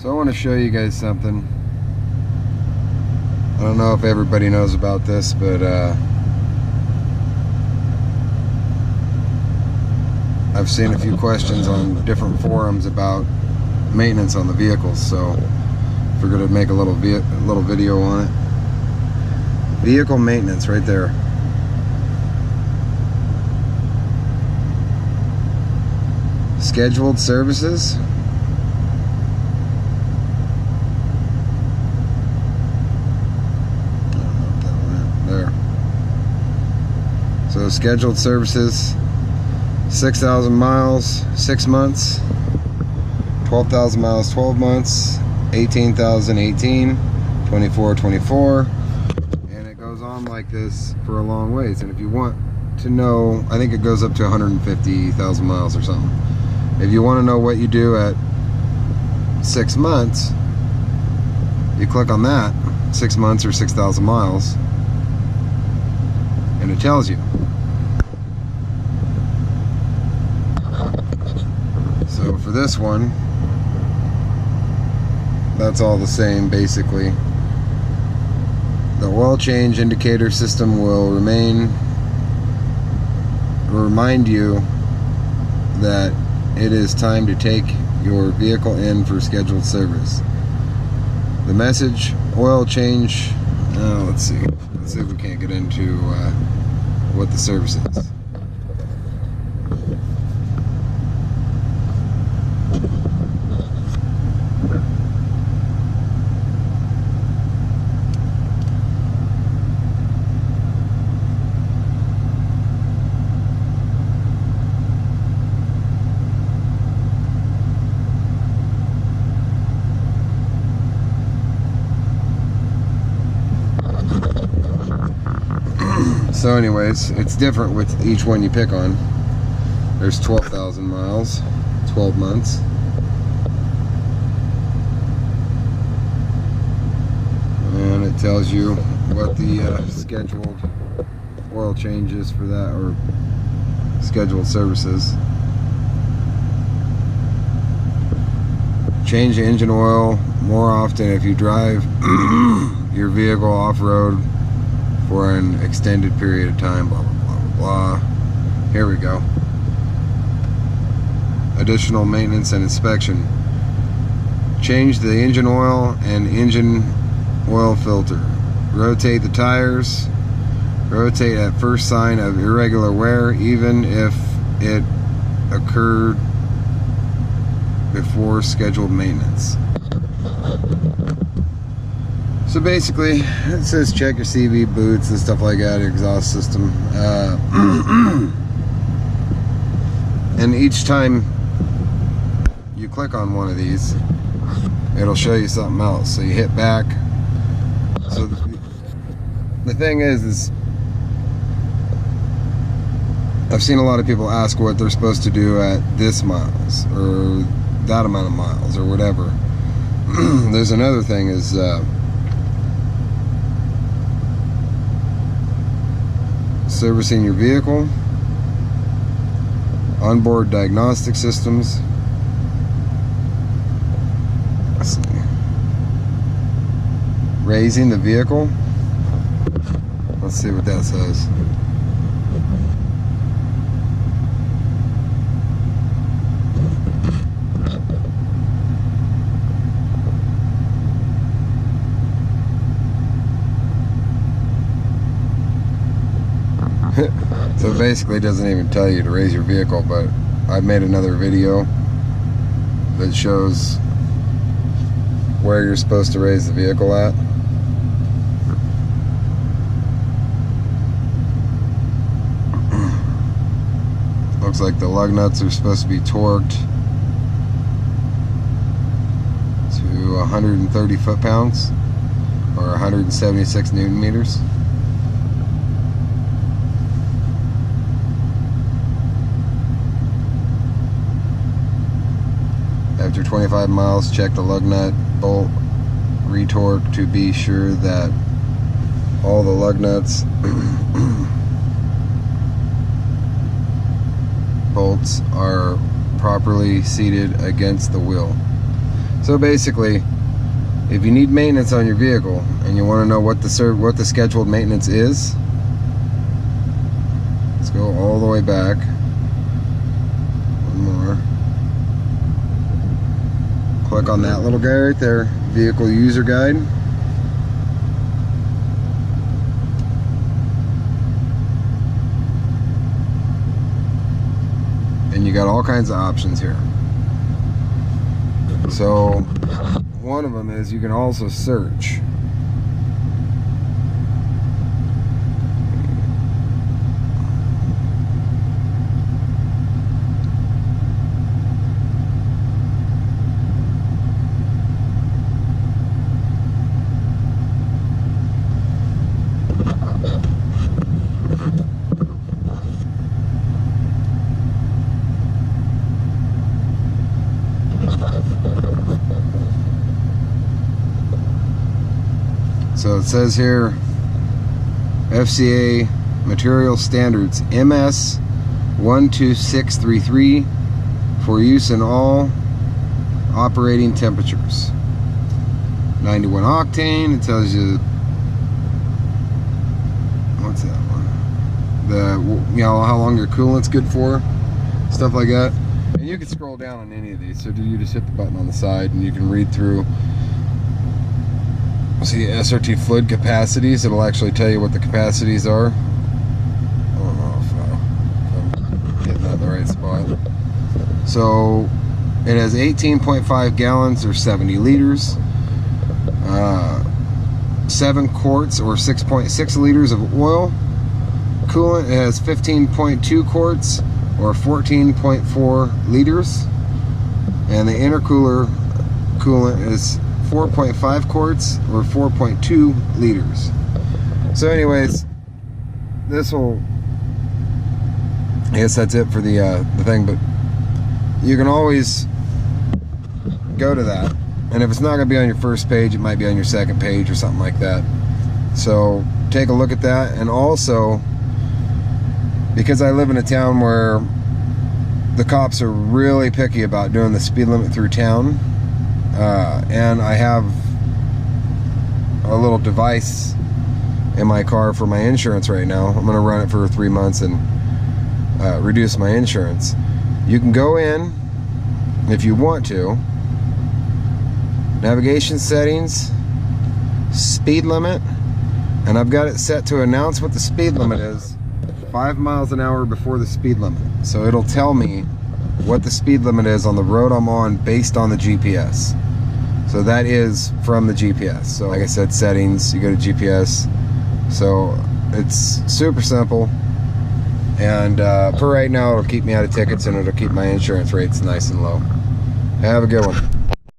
So I want to show you guys something. I don't know if everybody knows about this, but I've seen a few questions on different forums about maintenance on the vehicles, so I figured I'd make a little video on it. Vehicle maintenance right there. Scheduled services. There. So scheduled services, 6,000 miles, 6 months, 12,000 miles, 12 months, 18,000, 18, 24, 24, and it goes on like this for a long ways. And if you want to know, I think it goes up to 150,000 miles or something. If you want to know what you do at 6 months, you click on that, 6 months or 6,000 miles, and it tells you. So for this one, that's all the same basically. The oil change indicator system will remind you that it is time to take your vehicle in for scheduled service. The message, oil change, let's see if we can't get into what the service is. So anyways, it's different with each one you pick on. There's 12,000 miles, 12 months. And it tells you what the scheduled oil change is for that, or scheduled services. Change the engine oil more often if you drive your vehicle off-road for an extended period of time, blah, blah, blah, blah, blah. Here we go. Additional maintenance and inspection. Change the engine oil and engine oil filter. Rotate the tires. Rotate at first sign of irregular wear, even if it occurred before scheduled maintenance. So basically, it says check your CV boots and stuff like that, exhaust system. And each time you click on one of these, it'll show you something else. So you hit back. So the thing is I've seen a lot of people ask what they're supposed to do at this miles or that amount of miles or whatever. There's another thing is servicing your vehicle, onboard diagnostic systems. Let's see. Raising the vehicle. Let's see what that says. So basically it doesn't even tell you to raise your vehicle, but I made another video that shows where you're supposed to raise the vehicle at. Looks like the lug nuts are supposed to be torqued to 130 foot-pounds or 176 Newton meters. After 25 miles, check the lug nut bolt retorque to be sure that all the lug nuts bolts are properly seated against the wheel. So basically, if you need maintenance on your vehicle and you want to know what the scheduled maintenance is, let's go all the way back. One more. Click on that little guy right there, vehicle user guide. And you got all kinds of options here. So one of them is you can also search. So it says here, FCA Material Standards MS 12633 for use in all operating temperatures. 91 octane. It tells you, what's that one? How long your coolant's good for, stuff like that. And you can scroll down on any of these. So you just hit the button on the side and you can read through. See SRT fluid capacities. It'll actually tell you what the capacities are. I don't know if I'm getting that in the right spot. So it has 18.5 gallons or 70 liters, 7 quarts or 6.6 liters of oil. Coolant, it has 15.2 quarts or 14.4 liters, and the intercooler coolant is 4.5 quarts or 4.2 liters. So anyways, this will, I guess that's it for the thing, but you can always go to that, and if it's not going to be on your first page, it might be on your second page or something like that. So take a look at that. And also, because I live in a town where the cops are really picky about doing the speed limit through town, and I have a little device in my car for my insurance right now. I'm going to run it for 3 months and reduce my insurance. You can go in, if you want to, navigation settings, speed limit, and I've got it set to announce what the speed limit is 5 miles an hour before the speed limit. So it'll tell me what the speed limit is on the road I'm on based on the GPS. So that is from the GPS. So like I said, settings, you go to GPS. So it's super simple. And for right now, it'll keep me out of tickets and it'll keep my insurance rates nice and low. Have a good one.